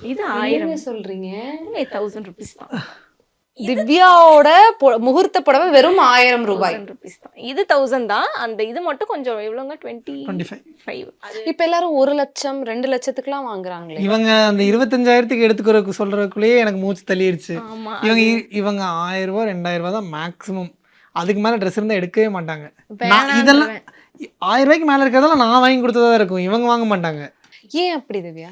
இது 1000 சொல்றீங்க. 1000 rupees தான். திவ்யாவோட முகூர்த்த புடவை வெறும் 1000 ரூபாய். 1000 rupees தான். இது 1000 தான். அந்த இது மட்டும் கொஞ்சம் எவ்வளோங்க 25. இப்ப எல்லாரும் 1 லட்சம் 2 லட்சத்துக்குலாம் வாங்குறாங்களே. இவங்க அந்த 25,000க்கு எடுத்துக்கிறதுக்கு சொல்றதுக்குள்ளேயே எனக்கு மூச்சு தள்ளிடுச்சு. ஆமா. இவங்க 1000 ரூபா 2000 ரூபா தான் மேக்ஸிமம். அதுக்கு மேல ட்ரெஸ் இருந்தா எடுக்கவே மாட்டாங்க. இதெல்லாம் 1000 ரூபாய்க்கு மேல இருக்கிறதெல்லாம் நான் வாங்கி கொடுத்ததா இருக்கும். இவங்க வாங்க மாட்டாங்க. ஏன் அப்படி திவ்யா?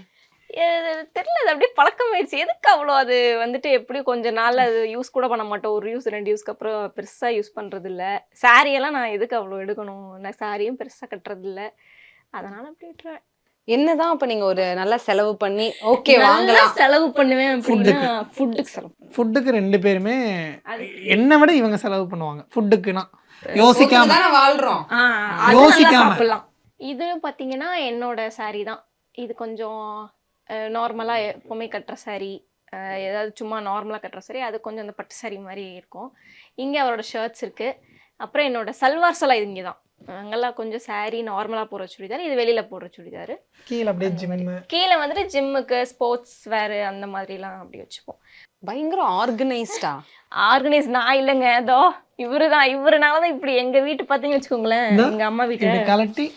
தெரியல, அது அப்படியே பழக்கமாயிடுச்சு. எதுக்கு அவ்வளோ அது வந்துட்டு எப்படி கொஞ்ச நாள் அது யூஸ் கூட பண்ண மாட்டோம். ஒரு யூஸ் 2 யூஸ்க்கு அப்புறம் பெருசாக யூஸ் பண்ணுறது இல்லை. சாரியெல்லாம் நான் எதுக்கு அவ்வளோ எடுக்கணும், நான் சாரியும் பெருசாக கட்டுறது இல்லை. அதனால அப்படி விட்டுருவேன். என்னதான் அப்ப நீங்க ஒரு நல்ல செலவு பண்ணி ஓகே வாங்கலாம் செலவு பண்ணுவேன் அப்படின்னா ஃபுட்டுக்கு செலவு. ஃபுட்டுக்கு 2 பேருமே என்னை விட இவங்க செலவு பண்ணுவாங்க. ஃபுட்டுக்குன்னா யோசிக்காம வாழ்றோம். யோசிக்காம. இது பார்த்தீங்கன்னா என்னோட சாரி தான். இது கொஞ்சம் நார்மலாக எப்போவுமே கட்டுற சாரி, ஏதாவது சும்மா நார்மலாக கட்டுற சாரி. அது கொஞ்சம் அந்த பட்டு சாரி மாதிரி இருக்கும். இங்கே அவரோட ஷர்ட்ஸ் இருக்குது. அப்புறம் என்னோட சல்வார்ஸ் எல்லாம் இங்கே தான். அங்கெல்லாம் கொஞ்சம் சாரி நார்மலாக போடுற சுடிதார், இது வெளியில் போடுற சுடிதார். கீழே அப்படியே ஜிம்மு, கீழே வந்துட்டு ஜிம்முக்கு ஸ்போர்ட்ஸ் வேறு அந்த மாதிரிலாம் அப்படி வச்சுப்போம். பயங்கர ஆர்கனைஸ்டா. ஆர்கனைஸ் நான் இல்லைங்க, அதோ இவருனால தான் இப்படி எங்கள் வீட்டு பார்த்தீங்கன்னு வச்சுக்கோங்களேன். எங்கள் அம்மா வீட்டு கலட்டி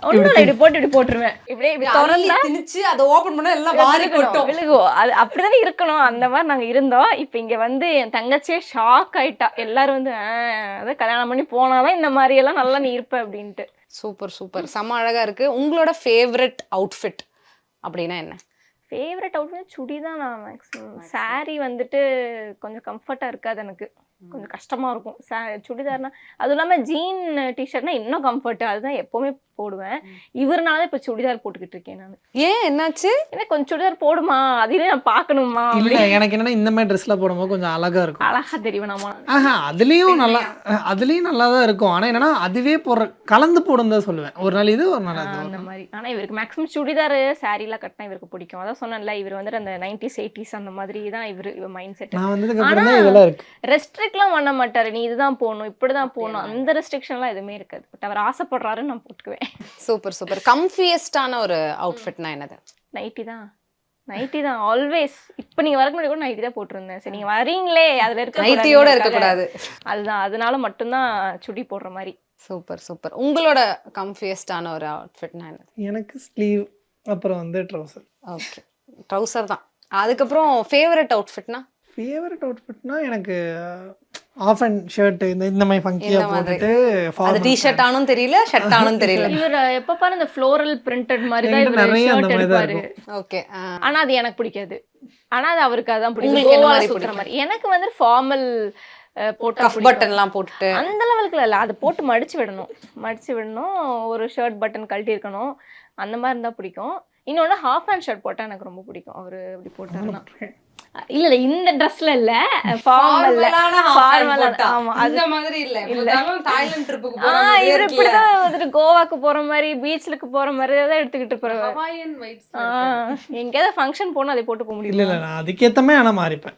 ஒன்றும் இப்படி போட்டுருவேன். இப்படியே இப்படி திறந்தா திணிச்சு அதை ஓபன் பண்ணா எல்லாம் வாரி கொட்டும். விழுகும். அது அப்படிதானே இருக்கணும். அந்த மாதிரி நாங்க இருந்தோம். இப்ப இங்க வந்து என் தங்கச்சியே ஷாக் ஆயிட்டா. எல்லாரும் வந்து அதான் கல்யாணம் பண்ணி போனாதான் இந்த மாதிரி எல்லாம் நல்லா நீ இருப்ப அப்படின்ட்டு. சூப்பர் சூப்பர், செம்ம அழகா இருக்கு. உங்களோட ஃபேவரட் அவுட்ஃபிட் அப்படின்னா என்ன? ஃபேவரட் அவுட்ஃபிட் சுடி தான். நான் மேக்ஸிமம் சாரி வந்துட்டு கொஞ்சம் கம்ஃபர்ட்டா இருக்காது எனக்கு, கொஞ்சம் கஷ்டமா இருக்கும். சுடிதார்னா அதுவும் இல்லாமல் ஜீன் டிஷர்ட்னா இன்னும் கம்ஃபர்ட். அதுதான் எப்போவுமே போடுவேன். இவருனால இப்போ சுடிதார் போட்டுக்கிட்டு இருக்கேன் நான். ஏன் என்னாச்சு? எனக்கு கொஞ்சம் சுடிதார் போடுமா, அதிலே நான் பார்க்கணுமா. இல்ல எனக்கு என்னன்னா இந்த மாதிரி ட்ரெஸ்லாம் போடும்போது கொஞ்சம் அழகா இருக்கும். அழகா தெரியுமா? அதுலயும் நல்லா தான் இருக்கும். ஆனா என்னன்னா அதுவே கலந்து போடும் தான் சொல்லுவேன். ஒரு நாள் இது ஒரு நாள் அந்த மாதிரி. ஆனா இவருக்கு மேக்ஸிமம் சுடிதார் சாரிலாம் கட்டினா இவருக்கு பிடிக்கும். அதான் சொன்னேன்ல, இவர் வந்துட்டு அந்த 90s 80s அந்த மாதிரி தான் இவர் மைண்ட் செட். நான் வந்ததுக்கு அப்புறம் தான் இதெல்லாம் இருக்கு. ரெஸ்ட்ரிக்ட்லாம் பண்ண மாட்டாரு. நீ இதுதான் போடணும், இப்படிதான் போடணும், அந்த ரெஸ்ட்ரிக்ஷன்லாம் எதுவுமே இருக்காது. பட் அவர் ஆசைப்படுறாருன்னு நான் போட்டுக்குவேன். Super super. கம்ஃபியஸ்டான ஒரு அவுட்ஃபிட்னா என்னது? நைட்டி தான் ஆல்வேஸ். இப்போ நீங்க வரக்கு முன்னாடி கூட நைட்டி தான் போட்டிருந்தேன். சரி நீங்க வரீங்களே அதுல இருக்க நைட்டியோட இருக்கக்கூடாது, அதுதான். அதனால மட்டும்தான் சுடி போடுற மாதிரி. Super super. உங்களோட கம்ஃபியஸ்டான ஒரு அவுட்ஃபிட்னா என்னது? எனக்கு ஸ்லீவ், அப்புறம் வந்து ட்ரவுசர். ஓகே, ட்ரவுசர் தான். அதுக்கப்புறம் ஃபேவரட் அவுட்ஃபிட்னா? ஃபேவரட் அவுட்ஃபிட்னா எனக்கு ஆஃப் அண்ட் ஷர்ட் இந்த மாதிரி ஃபங்கியா போட்டுட்டு அது டி-ஷர்ட் ஆனும் தெரியல, ஷர்ட் ஆனும் தெரியல. இவர் எப்ப பாரு இந்த ஃப்ளோரல் பிரிண்டட் மாதிரி தான் இவர் நிறைய அந்த ஷர்ட் மாதிரி தான் எடுப்பாரு. இருக்கும். ஓகே. ஆனா அது எனக்கு பிடிக்காது. ஆனா அது அவருக்கு அதான் பிடிக்கும். உங்களுக்கு என்ன கோவா மாதிரி சுத்துற மாதிரி. எனக்கு வந்து ஃபார்மல் போட்டா கஃப் பட்டன்லாம் போட்டுட்டு அந்த லெவலுக்கு இல்ல. அது போட்டு மடிச்சு விடணும். ஒரு ஷர்ட் பட்டன் கழட்டி இருக்கணும். அந்த மாதிரி இருந்தா பிடிக்கும். இன்னொன்னு ஹாஃப் ஹேண்ட் ஷர்ட் போட்டா எனக்கு ரொம்ப பிடிக்கும். அவரு அப்படி போட்டாருன்னா இல்ல இந்த ட்ரெஸ்ல இல்ல, ஃபார்மல்ல. ஆமா அந்த மாதிரி இல்ல. இப்போதாலும் தாய்லாந்து ட்ரிப்புக்கு போற மாதிரி இவர் இப்படிதான் வந்துட்டு கோவாக்கு போற மாதிரி, பீச்லுக்கு போற மாதிரி தான் எடுத்துக்கிட்டு போறாரு. Hawaiian vibes. எங்கேயாவது ஃபங்க்ஷன் போனா அதை போட்டு போக முடியும். இல்ல நான் அதுக்கேத்தமே ஆனா மாறிப்பேன்.